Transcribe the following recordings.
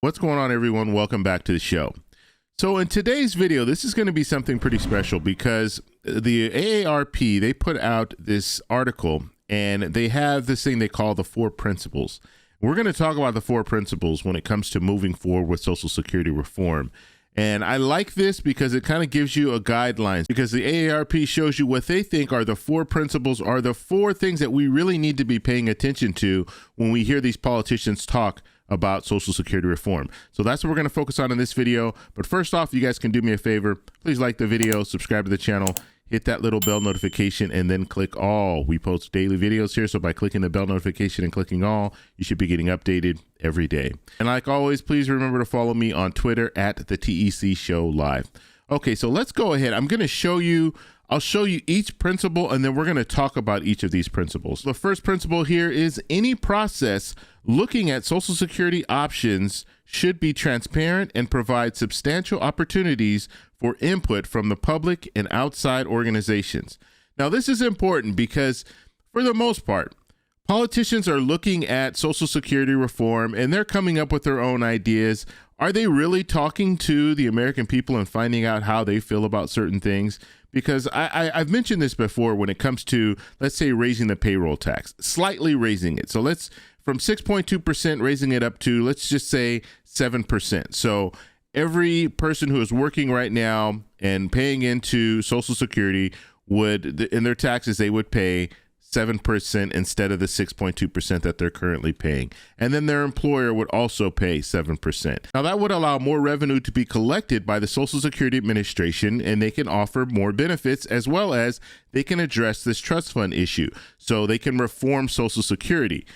What's going on, everyone? Welcome back to the show. So in today's video, this is going to be something pretty special because the AARP, they put out this article and they have this thing they call the 4 principles. We're going to talk about the 4 principles when it comes to moving forward with Social Security reform. And I like this because it kind of gives you a guideline, because the AARP shows you what they think are the 4 principles, are the 4 things that we really need to be paying attention to when we hear these politicians talk about Social Security reform. So that's what we're going to focus on in this video. But first off, you guys can do me a favor. Please like the video, subscribe to the channel, hit that little bell notification, and then click all. We post daily videos here, so by clicking the bell notification and clicking all, you should be getting updated every day. And like always, please remember to follow me on Twitter at the TEC Show Live. Okay, so let's go ahead. I'll show you each principle, and then we're going to talk about each of these principles. The first principle here is any process looking at Social Security options should be transparent and provide substantial opportunities for input from the public and outside organizations. Now, this is important because for the most part, politicians are looking at Social Security reform and they're coming up with their own ideas. Are they really talking to the American people and finding out how they feel about certain things? Because I've mentioned this before when it comes to, let's say, raising the payroll tax, slightly raising it. So from 6.2% raising it up to, let's just say 7%. So every person who is working right now and paying into Social Security would, in their taxes, they would pay 7% instead of the 6.2% that they're currently paying. And then their employer would also pay 7%. Now that would allow more revenue to be collected by the Social Security Administration, and they can offer more benefits, as well as they can address this trust fund issue. So they can reform Social Security.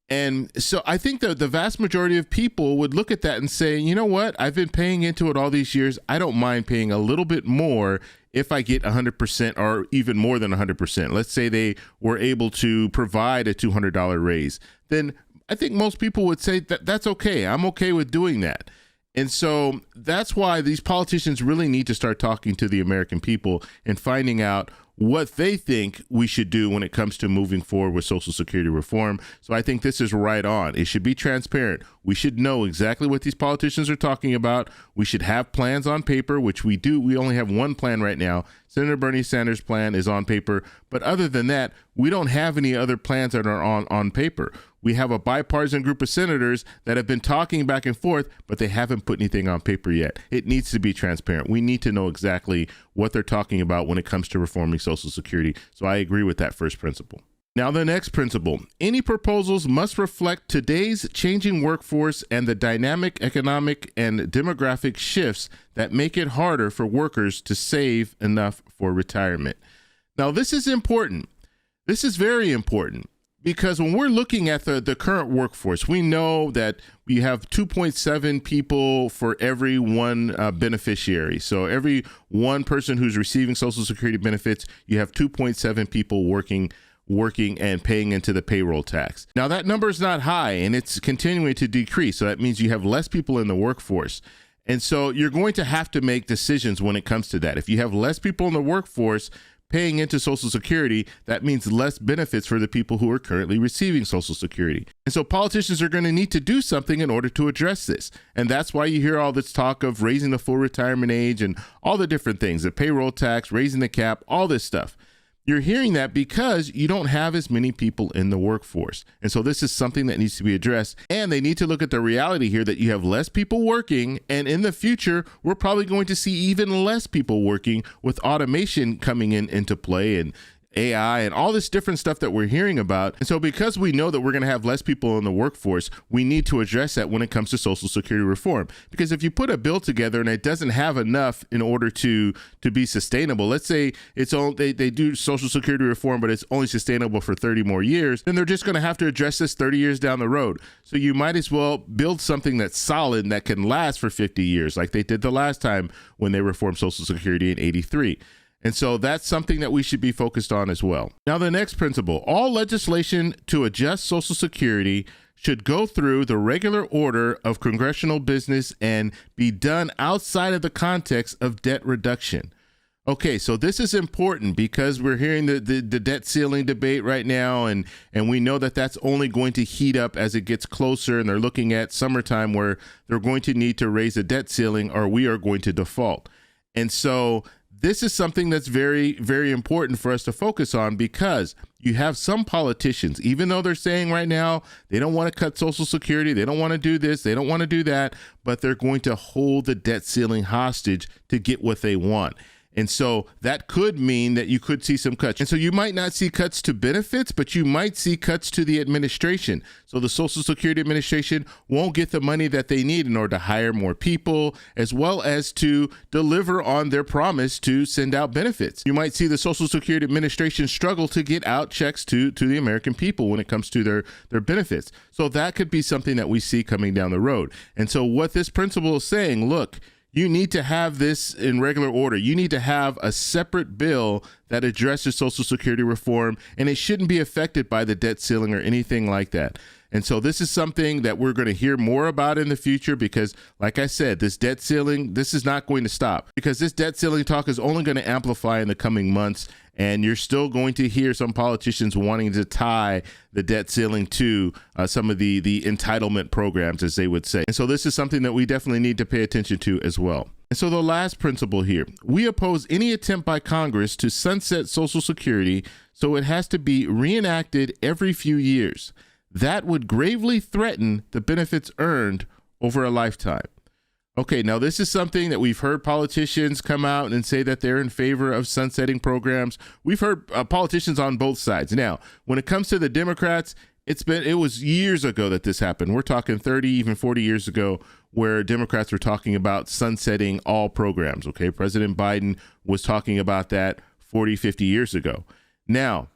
And so I think that the vast majority of people would look at that and say, you know what, I've been paying into it all these years. I don't mind paying a little bit more if I get 100% or even more than 100%. Let's say they were able to provide a $200 raise. Then I think most people would say that that's okay. I'm okay with doing that. And so that's why these politicians really need to start talking to the American people and finding out what they think we should do when it comes to moving forward with Social Security reform. So I think this is right on. It should be transparent. We should know exactly what these politicians are talking about. We should have plans on paper, which we do. We only have one plan right now. Senator Bernie Sanders' plan is on paper. But other than that, we don't have any other plans that are on paper. We have a bipartisan group of senators that have been talking back and forth, but they haven't put anything on paper yet. It needs to be transparent. We need to know exactly what they're talking about when it comes to reforming Social Security. So I agree with that first principle. Now, the next principle, any proposals must reflect today's changing workforce and the dynamic economic and demographic shifts that make it harder for workers to save enough for retirement. Now, this is important. This is very important. Because when we're looking at the current workforce, we know that we have 2.7 people for every one beneficiary. So every one person who's receiving Social Security benefits, you have 2.7 people working and paying into the payroll tax. Now that number is not high and it's continuing to decrease. So that means you have less people in the workforce. And so you're going to have to make decisions when it comes to that. If you have less people in the workforce paying into Social Security, that means less benefits for the people who are currently receiving Social Security. And so politicians are going to need to do something in order to address this. And that's why you hear all this talk of raising the full retirement age and all the different things, the payroll tax, raising the cap, all this stuff. You're hearing that because you don't have as many people in the workforce. And so this is something that needs to be addressed. And they need to look at the reality here that you have less people working. And in the future, we're probably going to see even less people working with automation coming into play and AI and all this different stuff that we're hearing about. And so because we know that we're going to have less people in the workforce, we need to address that when it comes to Social Security reform. Because if you put a bill together and it doesn't have enough in order to be sustainable, let's say they do Social Security reform, but it's only sustainable for 30 more years, then they're just going to have to address this 30 years down the road. So you might as well build something that's solid and that can last for 50 years, like they did the last time when they reformed Social Security in '83. And so that's something that we should be focused on as well. Now, the next principle, all legislation to adjust Social Security should go through the regular order of congressional business and be done outside of the context of debt reduction. Okay, so this is important because we're hearing the debt ceiling debate right now, and we know that that's only going to heat up as it gets closer, and they're looking at summertime where they're going to need to raise a debt ceiling or we are going to default. And so this is something that's very, very important for us to focus on, because you have some politicians, even though they're saying right now they don't want to cut Social Security, they don't want to do this, they don't want to do that, but they're going to hold the debt ceiling hostage to get what they want. And so that could mean that you could see some cuts. And so you might not see cuts to benefits, but you might see cuts to the administration. So the Social Security Administration won't get the money that they need in order to hire more people, as well as to deliver on their promise to send out benefits. You might see the Social Security Administration struggle to get out checks to the American people when it comes to their benefits. So that could be something that we see coming down the road. And so what this principle is saying, look, you need to have this in regular order. You need to have a separate bill that addresses Social Security reform, and it shouldn't be affected by the debt ceiling or anything like that. And so this is something that we're going to hear more about in the future, because like I said, this debt ceiling, this is not going to stop, because this debt ceiling talk is only going to amplify in the coming months. And you're still going to hear some politicians wanting to tie the debt ceiling to some of the entitlement programs, as they would say. And so this is something that we definitely need to pay attention to as well. And so the last principle here, we oppose any attempt by Congress to sunset Social Security, so it has to be reenacted every few years. That would gravely threaten the benefits earned over a lifetime. Okay, now this is something that we've heard politicians come out and say that they're in favor of sunsetting programs. We've heard politicians on both sides. Now, when it comes to the Democrats, it was years ago that this happened. We're talking 30, even 40 years ago, where Democrats were talking about sunsetting all programs. Okay, President Biden was talking about that 40, 50 years ago. Now,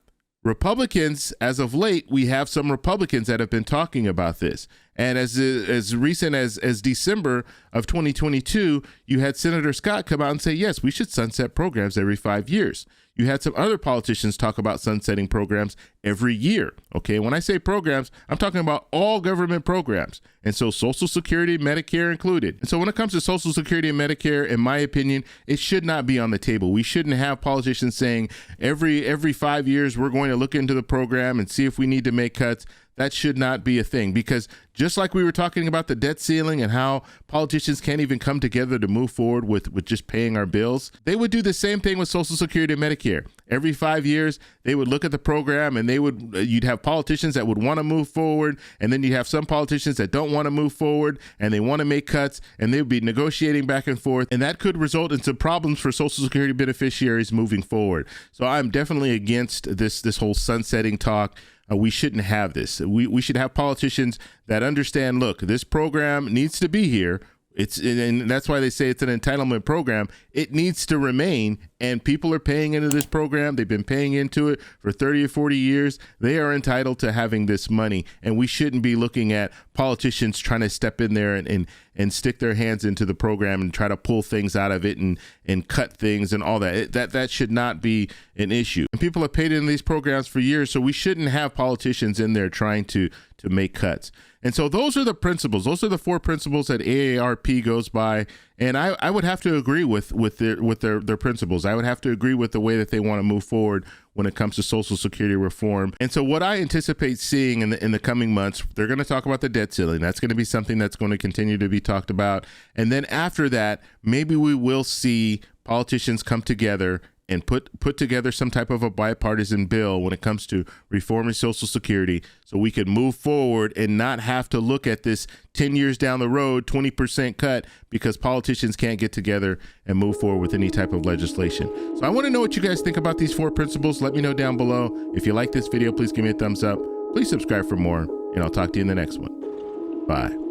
Republicans, as of late, we have some Republicans that have been talking about this. And as recent as December of 2022, you had Senator Scott come out and say, yes, we should sunset programs every 5 years. You had some other politicians talk about sunsetting programs every year. Okay, when I say programs, I'm talking about all government programs. And so Social Security, Medicare included. And so when it comes to Social Security and Medicare, in my opinion, it should not be on the table. We shouldn't have politicians saying every 5 years we're going to look into the program and see if we need to make cuts. That should not be a thing, because just like we were talking about the debt ceiling and how politicians can't even come together to move forward with just paying our bills, they would do the same thing with Social Security and Medicare. Every 5 years, they would look at the program and you'd have politicians that would want to move forward, and then you'd have some politicians that don't want to move forward and they want to make cuts, and they would be negotiating back and forth, and that could result in some problems for Social Security beneficiaries moving forward. So I'm definitely against this whole sunsetting talk. We shouldn't have this. We should have politicians that understand, look, this program needs to be here. And that's why they say it's an entitlement program. It needs to remain, and people are paying into this program. They've been paying into it for 30 or 40 years. They are entitled to having this money, and we shouldn't be looking at politicians trying to step in there and stick their hands into the program and try to pull things out of it and cut things and all that. That should not be an issue. And people have paid into these programs for years, so we shouldn't have politicians in there trying to make cuts. And so those are the principles. Those are the 4 principles that AARP goes by. And I would have to agree with their principles. I would have to agree with the way that they want to move forward when it comes to Social Security reform. And so what I anticipate seeing in the coming months, they're going to talk about the debt ceiling. That's going to be something that's going to continue to be talked about. And then after that, maybe we will see politicians come together and put together some type of a bipartisan bill when it comes to reforming Social Security, so we could move forward and not have to look at this 10 years down the road, 20% cut, because politicians can't get together and move forward with any type of legislation. So I want to know what you guys think about these 4 principles. Let me know down below. If you like this video, please give me a thumbs up. Please subscribe for more, and I'll talk to you in the next one. Bye.